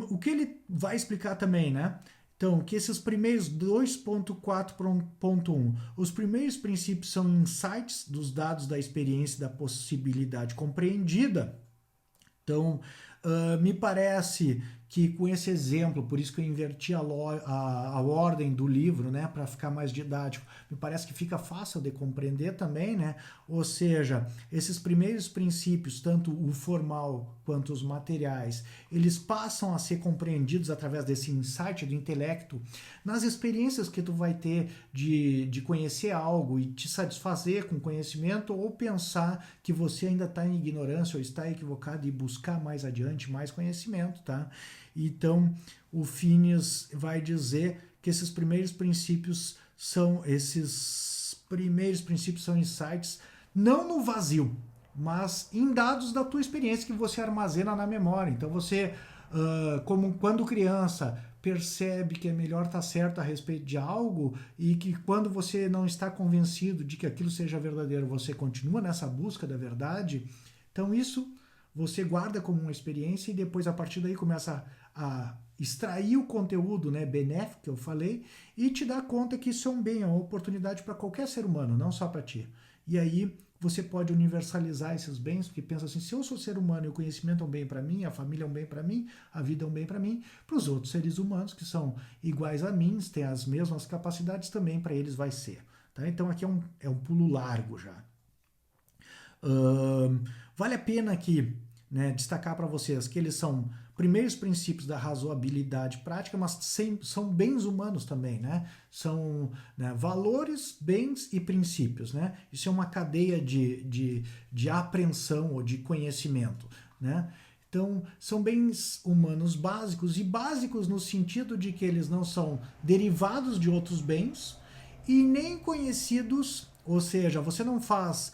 O que ele vai explicar também, né? Então, que esses primeiros 2.4.1, os primeiros princípios são insights dos dados da experiência e da possibilidade compreendida. Então, me parece que com esse exemplo, por isso que eu inverti a ordem do livro, né, para ficar mais didático, me parece que fica fácil de compreender também, né? Ou seja, esses primeiros princípios, tanto o formal quanto os materiais, eles passam a ser compreendidos através desse insight do intelecto, nas experiências que tu vai ter de conhecer algo e te satisfazer com conhecimento, ou pensar que você ainda está em ignorância ou está equivocado e buscar mais adiante mais conhecimento, tá? Então, o Finis vai dizer que esses primeiros princípios são insights não no vazio, mas em dados da tua experiência que você armazena na memória. Então você, como quando criança, percebe que é melhor estar certo a respeito de algo e que quando você não está convencido de que aquilo seja verdadeiro, você continua nessa busca da verdade. Então isso você guarda como uma experiência e depois a partir daí começa a extrair o conteúdo, né, benéfico que eu falei, e te dá conta que isso é um bem, é uma oportunidade para qualquer ser humano, não só para ti. E aí você pode universalizar esses bens, porque pensa assim, se eu sou ser humano e o conhecimento é um bem para mim, a família é um bem para mim, a vida é um bem para mim, para os outros seres humanos que são iguais a mim, têm as mesmas capacidades, também para eles vai ser. Tá? Então aqui é um pulo largo já. Vale a pena aqui, né, destacar para vocês que eles são primeiros princípios da razoabilidade prática, mas são bens humanos também, né? São, né, valores, bens e princípios, né? Isso é uma cadeia de apreensão ou de conhecimento, né? Então, são bens humanos básicos, e básicos no sentido de que eles não são derivados de outros bens e nem conhecidos, ou seja, você não faz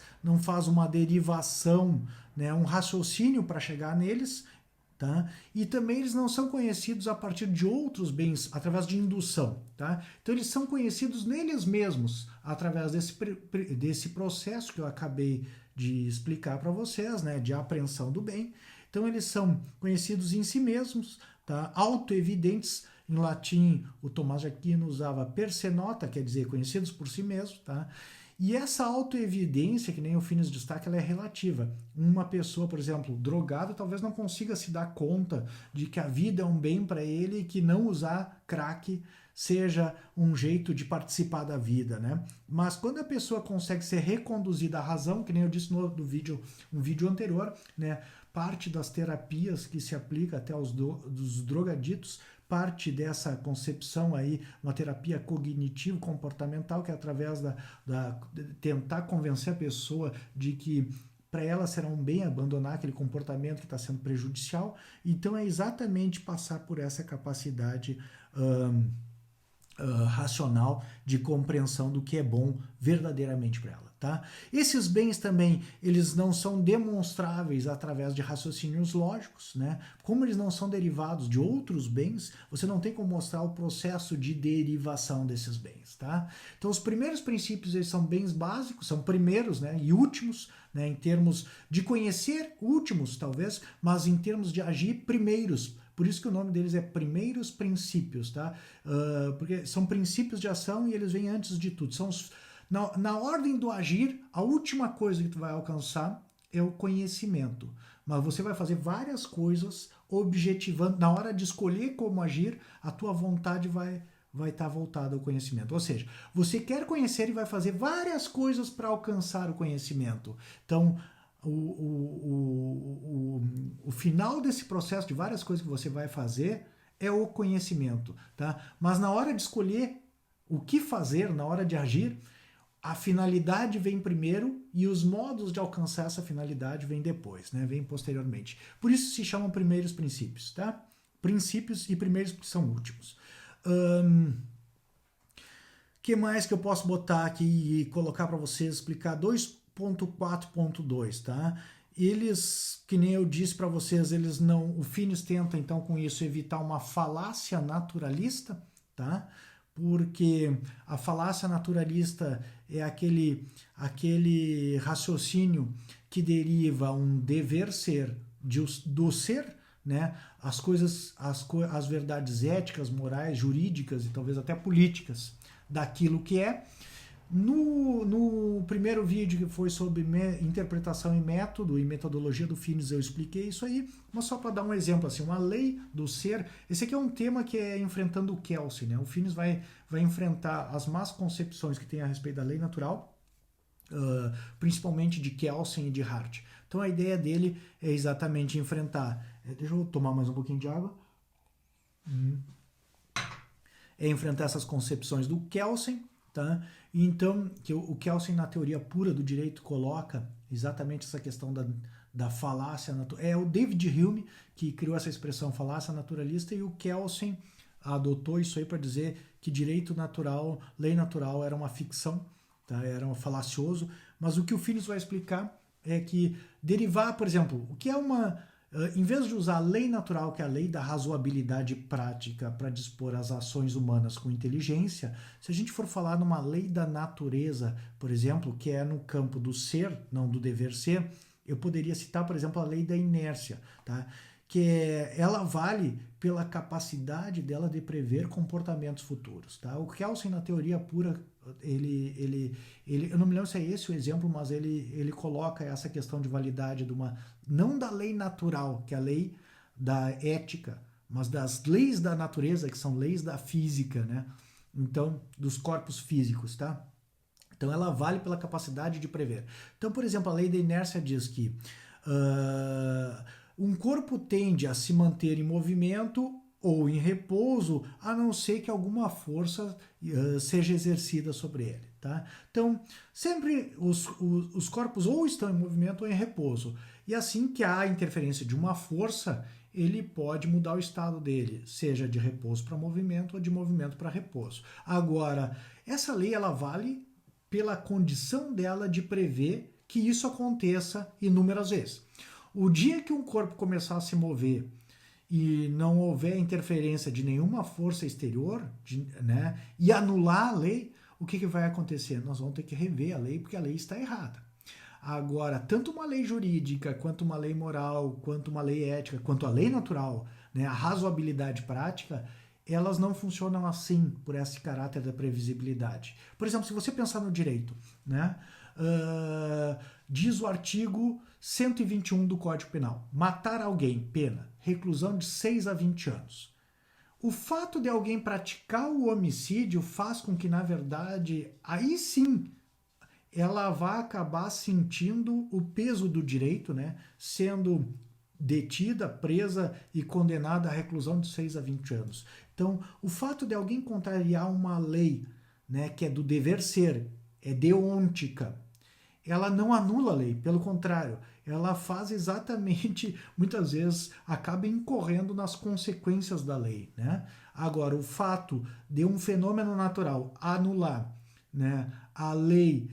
uma derivação, né, um raciocínio para chegar neles, tá? E também eles não são conhecidos a partir de outros bens, através de indução. Tá? Então eles são conhecidos neles mesmos, através desse processo que eu acabei de explicar para vocês, né, de apreensão do bem. Então eles são conhecidos em si mesmos, tá? Autoevidentes. Em latim, o Tomás de Aquino usava per se nota, quer dizer, conhecidos por si mesmos. Tá? E essa autoevidência, que nem o Finis destaca, ela é relativa. Uma pessoa, por exemplo, drogada, talvez não consiga se dar conta de que a vida é um bem para ele e que não usar crack seja um jeito de participar da vida, né? Mas quando a pessoa consegue ser reconduzida à razão, que nem eu disse no vídeo anterior, né? Parte das terapias que se aplica até aos dos drogaditos, parte dessa concepção aí, uma terapia cognitivo-comportamental, que é através de tentar convencer a pessoa de que para ela será um bem abandonar aquele comportamento que está sendo prejudicial. Então é exatamente passar por essa capacidade racional de compreensão do que é bom verdadeiramente para ela. Tá? Esses bens também, eles não são demonstráveis através de raciocínios lógicos, né? Como eles não são derivados de outros bens, você não tem como mostrar o processo de derivação desses bens, tá? Então os primeiros princípios, eles são bens básicos, são primeiros, né, e últimos, né, em termos de conhecer, últimos talvez, mas em termos de agir, primeiros, Por isso que o nome deles é primeiros princípios, tá? Porque são princípios de ação e eles vêm antes de tudo. Na ordem do agir, a última coisa que tu vai alcançar é o conhecimento. Mas você vai fazer várias coisas objetivando. Na hora de escolher como agir, a tua vontade vai estar voltada ao conhecimento. Ou seja, você quer conhecer e vai fazer várias coisas para alcançar o conhecimento. Então, o final desse processo de várias coisas que você vai fazer é o conhecimento, tá? Mas na hora de escolher o que fazer, na hora de agir, a finalidade vem primeiro e os modos de alcançar essa finalidade vêm depois, né? Vem posteriormente. Por isso se chamam primeiros princípios, tá? Princípios e primeiros que são últimos. Que mais que eu posso botar aqui e colocar para vocês, explicar 2.4.2, tá? Eles, que nem eu disse para vocês, eles não, o Finis tenta então com isso evitar uma falácia naturalista, tá? Porque a falácia naturalista é aquele raciocínio que deriva um dever ser do ser, né? As coisas, as verdades éticas, morais, jurídicas e talvez até políticas daquilo que é. No primeiro vídeo que foi sobre interpretação e método e metodologia do Finis eu expliquei isso aí, mas só para dar um exemplo, assim, uma lei do ser. Esse aqui é um tema que é enfrentando o Kelsey, né? O Finis vai enfrentar as más concepções que tem a respeito da lei natural, principalmente de Kelsen e de Hart. Então a ideia dele é exatamente enfrentar. Deixa eu tomar mais um pouquinho de água. É enfrentar essas concepções do Kelsen, tá? Então, que o Kelsen na teoria pura do direito coloca exatamente essa questão da falácia naturalista. É o David Hume que criou essa expressão falácia naturalista e o Kelsen adotou isso aí para dizer que direito natural, lei natural era uma ficção, tá? Era um falacioso, mas o que o Finis vai explicar é que derivar, por exemplo, o que é em vez de usar a lei natural, que é a lei da razoabilidade prática para dispor as ações humanas com inteligência, se a gente for falar numa lei da natureza, por exemplo, que é no campo do ser, não do dever ser, eu poderia citar, por exemplo, a lei da inércia, tá? Ela vale pela capacidade dela de prever comportamentos futuros, tá? O Kelsen, na teoria pura, eu não me lembro se é esse o exemplo, mas ele coloca essa questão de validade não da lei natural, que é a lei da ética, mas das leis da natureza, que são leis da física, né? Então, dos corpos físicos, tá? Então, ela vale pela capacidade de prever. Então, por exemplo, a lei da inércia diz que um corpo tende a se manter em movimento ou em repouso, a não ser que alguma força seja exercida sobre ele, tá? Então, sempre os corpos ou estão em movimento ou em repouso. E assim que há a interferência de uma força, ele pode mudar o estado dele, seja de repouso para movimento ou de movimento para repouso. Agora, essa lei ela vale pela condição dela de prever que isso aconteça inúmeras vezes. O dia que um corpo começar a se mover e não houver interferência de nenhuma força exterior, né, e anular a lei, o que vai acontecer? Nós vamos ter que rever a lei porque a lei está errada. Agora, tanto uma lei jurídica, quanto uma lei moral, quanto uma lei ética, quanto a lei natural, né, a razoabilidade prática, elas não funcionam assim, por esse caráter da previsibilidade. Por exemplo, se você pensar no direito, né, diz o artigo 121 do Código Penal, matar alguém, pena, reclusão de 6 a 20 anos. O fato de alguém praticar o homicídio faz com que, na verdade, aí sim, ela vai acabar sentindo o peso do direito, né? Sendo detida, presa e condenada à reclusão de 6 a 20 anos. Então, o fato de alguém contrariar uma lei, né, que é do dever ser, é deôntica, ela não anula a lei, pelo contrário, ela faz exatamente, muitas vezes, acaba incorrendo nas consequências da lei, né? Agora, o fato de um fenômeno natural anular, né, a lei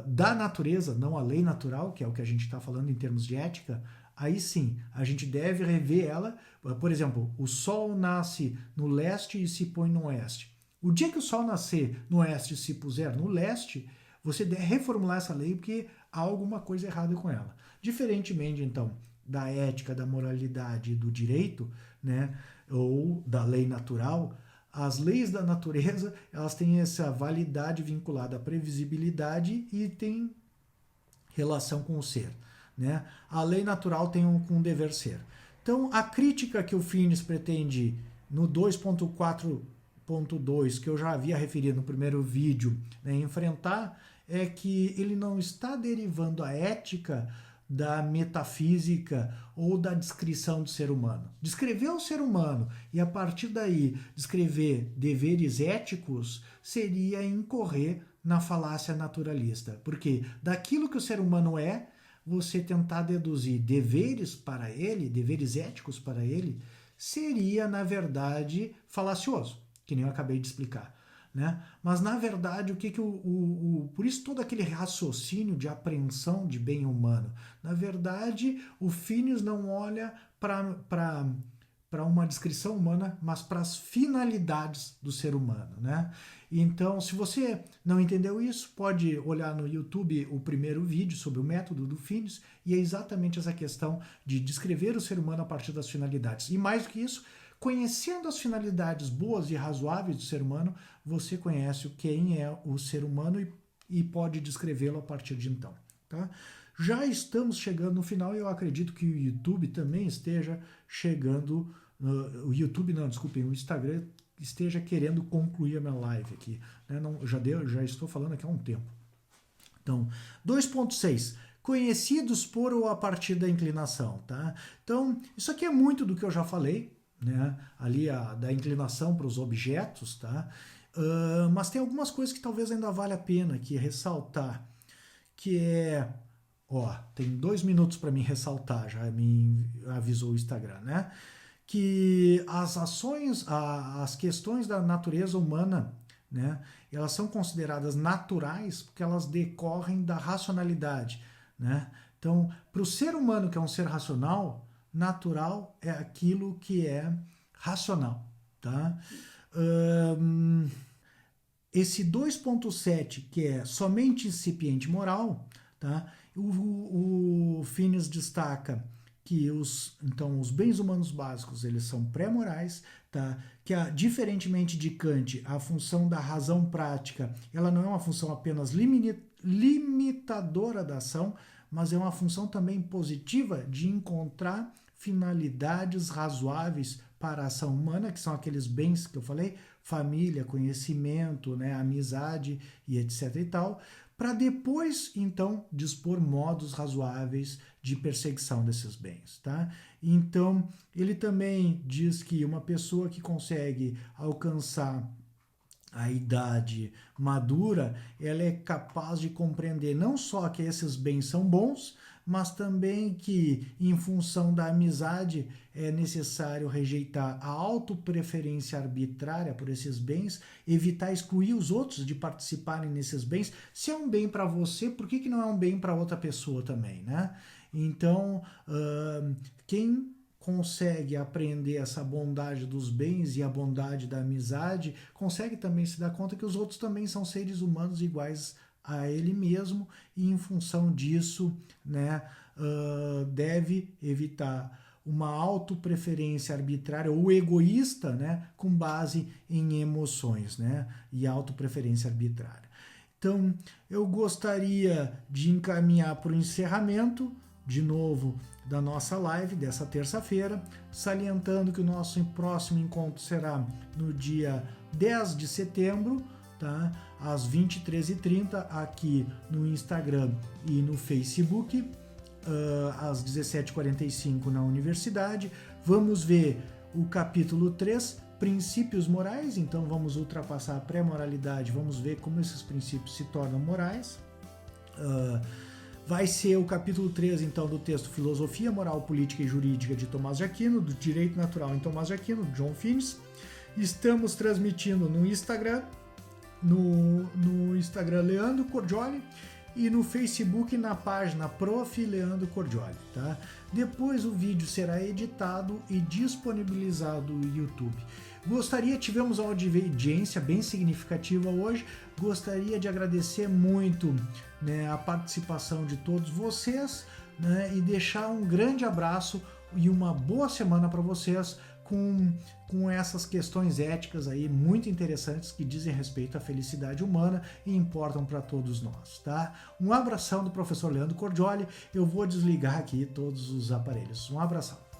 da natureza, não a lei natural, que é o que a gente está falando em termos de ética, aí sim, a gente deve rever ela. Por exemplo, o Sol nasce no leste e se põe no oeste. O dia que o Sol nascer no oeste e se puser no leste, você deve reformular essa lei porque há alguma coisa errada com ela. Diferentemente, então, da ética, da moralidade e do direito, né, ou da lei natural, as leis da natureza, elas têm essa validade vinculada à previsibilidade e tem relação com o ser, né? A lei natural tem com um dever ser. Então, a crítica que o Finis pretende no 2.4.2, que eu já havia referido no primeiro vídeo, né, enfrentar, é que ele não está derivando a ética da metafísica ou da descrição do ser humano. Descrever o ser humano e, a partir daí, descrever deveres éticos seria incorrer na falácia naturalista. Porque daquilo que o ser humano é, você tentar deduzir deveres para ele, deveres éticos para ele, seria, na verdade, falacioso, que nem eu acabei de explicar. Né? Mas, na verdade, por isso todo aquele raciocínio de apreensão de bem humano. Na verdade, o Finis não olha para uma descrição humana, mas para as finalidades do ser humano. Né? Então, se você não entendeu isso, pode olhar no YouTube o primeiro vídeo sobre o método do Finis, e é exatamente essa questão de descrever o ser humano a partir das finalidades. E mais do que isso, conhecendo as finalidades boas e razoáveis do ser humano, você conhece quem é o ser humano e pode descrevê-lo a partir de então. Tá? Já estamos chegando no final e eu acredito que o YouTube também esteja chegando. O YouTube não, desculpem, o Instagram esteja querendo concluir a minha live aqui. Né? Não, já estou falando aqui há um tempo. Então, 2.6. Conhecidos por ou a partir da inclinação. Tá? Então, isso aqui é muito do que eu já falei. Né? Ali da inclinação para os objetos, tá? Mas tem algumas coisas que talvez ainda vale a pena aqui ressaltar, que é, tem 2 minutos para mim ressaltar, já me avisou o Instagram, né? Que as ações, as questões da natureza humana, né? Elas são consideradas naturais porque elas decorrem da racionalidade, né? Então, para o ser humano, que é um ser racional, natural é aquilo que é racional, tá? Esse 2.7, que é somente incipiente moral, tá? O Finis destaca que os bens humanos básicos eles são pré-morais, tá? Que diferentemente de Kant, a função da razão prática ela não é uma função apenas limitadora da ação, mas é uma função também positiva de encontrar finalidades razoáveis para a ação humana, que são aqueles bens que eu falei, família, conhecimento, né, amizade e etc e tal, para depois, então, dispor modos razoáveis de perseguição desses bens, tá? Então, ele também diz que uma pessoa que consegue alcançar a idade madura, ela é capaz de compreender não só que esses bens são bons, mas também que, em função da amizade, é necessário rejeitar a autopreferência arbitrária por esses bens, evitar excluir os outros de participarem nesses bens. Se é um bem para você, por que não é um bem para outra pessoa também, né? Então, quem consegue aprender essa bondade dos bens e a bondade da amizade, consegue também se dar conta que os outros também são seres humanos iguais a ele mesmo e, em função disso, né, deve evitar uma autopreferência arbitrária ou egoísta, né, com base em emoções, né, e autopreferência arbitrária. Então, eu gostaria de encaminhar para o encerramento, de novo, da nossa live dessa terça-feira, salientando que o nosso próximo encontro será no dia 10 de setembro, tá? Às 23h30, aqui no Instagram e no Facebook, às 17h45 na universidade. Vamos ver o capítulo 3, princípios morais, então vamos ultrapassar a pré-moralidade, vamos ver como esses princípios se tornam morais. Vai ser o capítulo 3, então, do texto Filosofia, Moral, Política e Jurídica de Tomás de Aquino, do Direito Natural em Tomás de Aquino, John Finis. Estamos transmitindo no Instagram, no Instagram Leandro Cordioli e no Facebook na página Prof. Leandro Cordioli, tá? Depois o vídeo será editado e disponibilizado no YouTube. Tivemos uma audiência bem significativa hoje, gostaria de agradecer muito, né, a participação de todos vocês, né, e deixar um grande abraço e uma boa semana para vocês com essas questões éticas aí muito interessantes que dizem respeito à felicidade humana e importam para todos nós, tá? Um abração do professor Leandro Cordioli. Eu vou desligar aqui todos os aparelhos. Um abração.